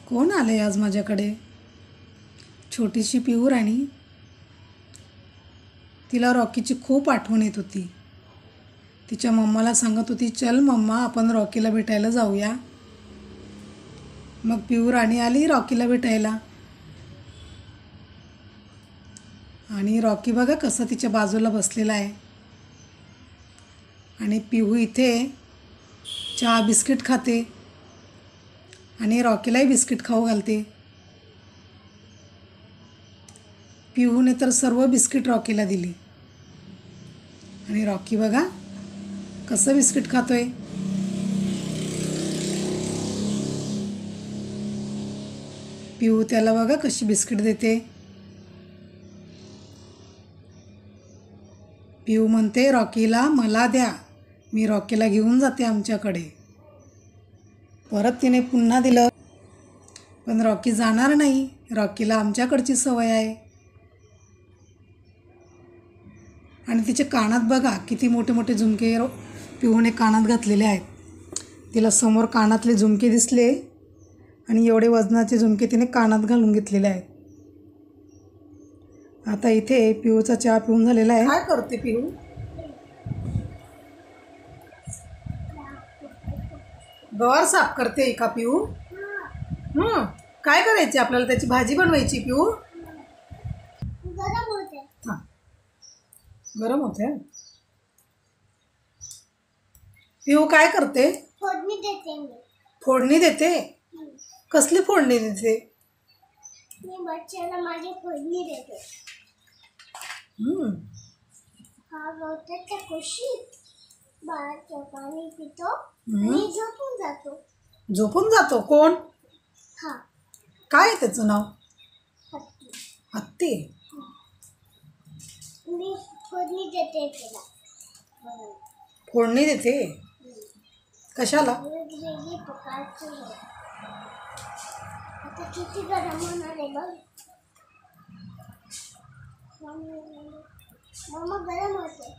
कोण आले आज माझ्याकडे? छोटीशी पिऊ राणी. तिला रॉकीची खूप आठवण येत होती. तिच्या मम्माला सांगत होती, चल मम्मा आपण रॉकीला भेटायला जाऊया. मग पिऊ राणी आली रॉकीला भेटायला. आणि रॉकी बघा कसा तिच्या बाजूला बसलेला आहे. आणि पिऊ इथे चहा बिस्किट खाते आणि रॉकीलाही बिस्किट खाऊ घालते. पिऊने तर सर्व बिस्किट रॉकीला दिली. आणि रॉकी बघा कसं बिस्किट खातोय. पिऊ त्याला बघा कशी बिस्किट देते. पिऊ म्हणते रॉकीला मला द्या, मी रॉकीला घेऊन जाते आमच्याकडे. परत तिने पुन्हा दिलं, पण रॉकी जाणार नाही. रॉकीला आमच्याकडची सवय आहे. आणि तिचे कानात बघा किती मोठे मोठे झुमके पिऊने कानात घातलेले आहेत. तिला समोर कानातले झुमके दिसले आणि एवढे वजनाचे झुमके तिने कानात घालून घेतलेले आहेत. आता इथे पिऊचा चहा पिऊन झालेला आहे. काय करते पिऊ? गवार साफ करते का पिऊ? काय करायचे आपल्याला? त्याची भाजी बनवायची पिऊ. हां गरम होते. पिऊ काय करते? फोडणी देते. फोडणी देते? कसली फोडणी देते? मी बच्चाला माझी फोडणी देते. हा गवताच्या कुशीत बाळाचं पाणी पितो आणि झोपून जातो. झोपून जातो? कोण? हा काय आहे त्याचं नाव? हत्ती. हत्ती. मी फोडणी देते तिला. फोडणी देते कशाला? वेगवेगळी प्रकारची. आता किती गरम होणार आहे बघ. मम्मा गरम होते.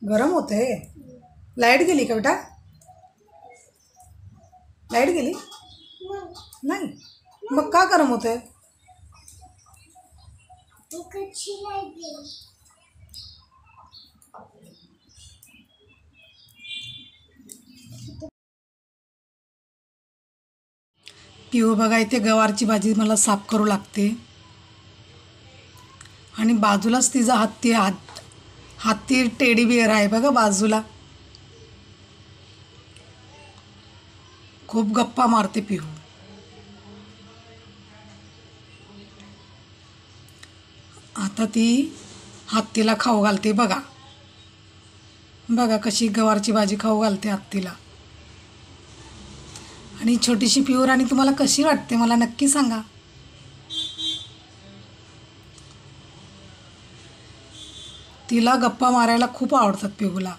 गरम होते. लाईट गेली का बेटा? लाईट गेली नाही? मग का गरम होते? कच्ची लाईट गेली. पिऊ बघा इथे गवारची भाजी मला साफ करू लागते. आणि बाजूलाच तिचा हत्ती टेडी बिअर आहे बघा बाजूला. खूप गप्पा मारते पिऊ. आता ती हत्तीला खाऊ घालते बघा. बघा कशी गवारची भाजी खाऊ घालते हत्तीला. आणि छोटीशी पिऊ राणी तुम्हाला कशी वाटते मला नक्की सांगा. तिला गप्पा मारायला खूप आवडतात पिऊला.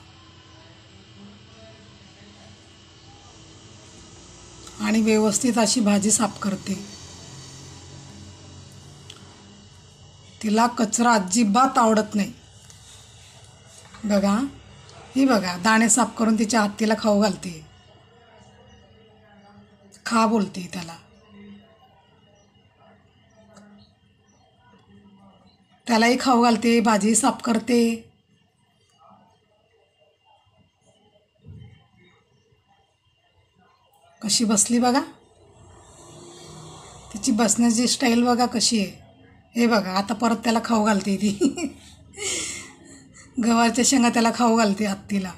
आणि व्यवस्थित अशी भाजी साफ करते. तिला कचरा अजिबात आवडत नाही. बघा ही बघा दाणे साफ करून तिच्या हत्तीला खाऊ घालते. खा बोलते त्याला. त्यालाही खाऊ घालते, भाजी साफ करते. कशी बसली बघा. तिची बसण्याची स्टाईल बघा कशी आहे. हे बघा आता परत त्याला खाऊ घालते ती. गवारच्या शेंगा त्याला खाऊ घालते हत्तीला.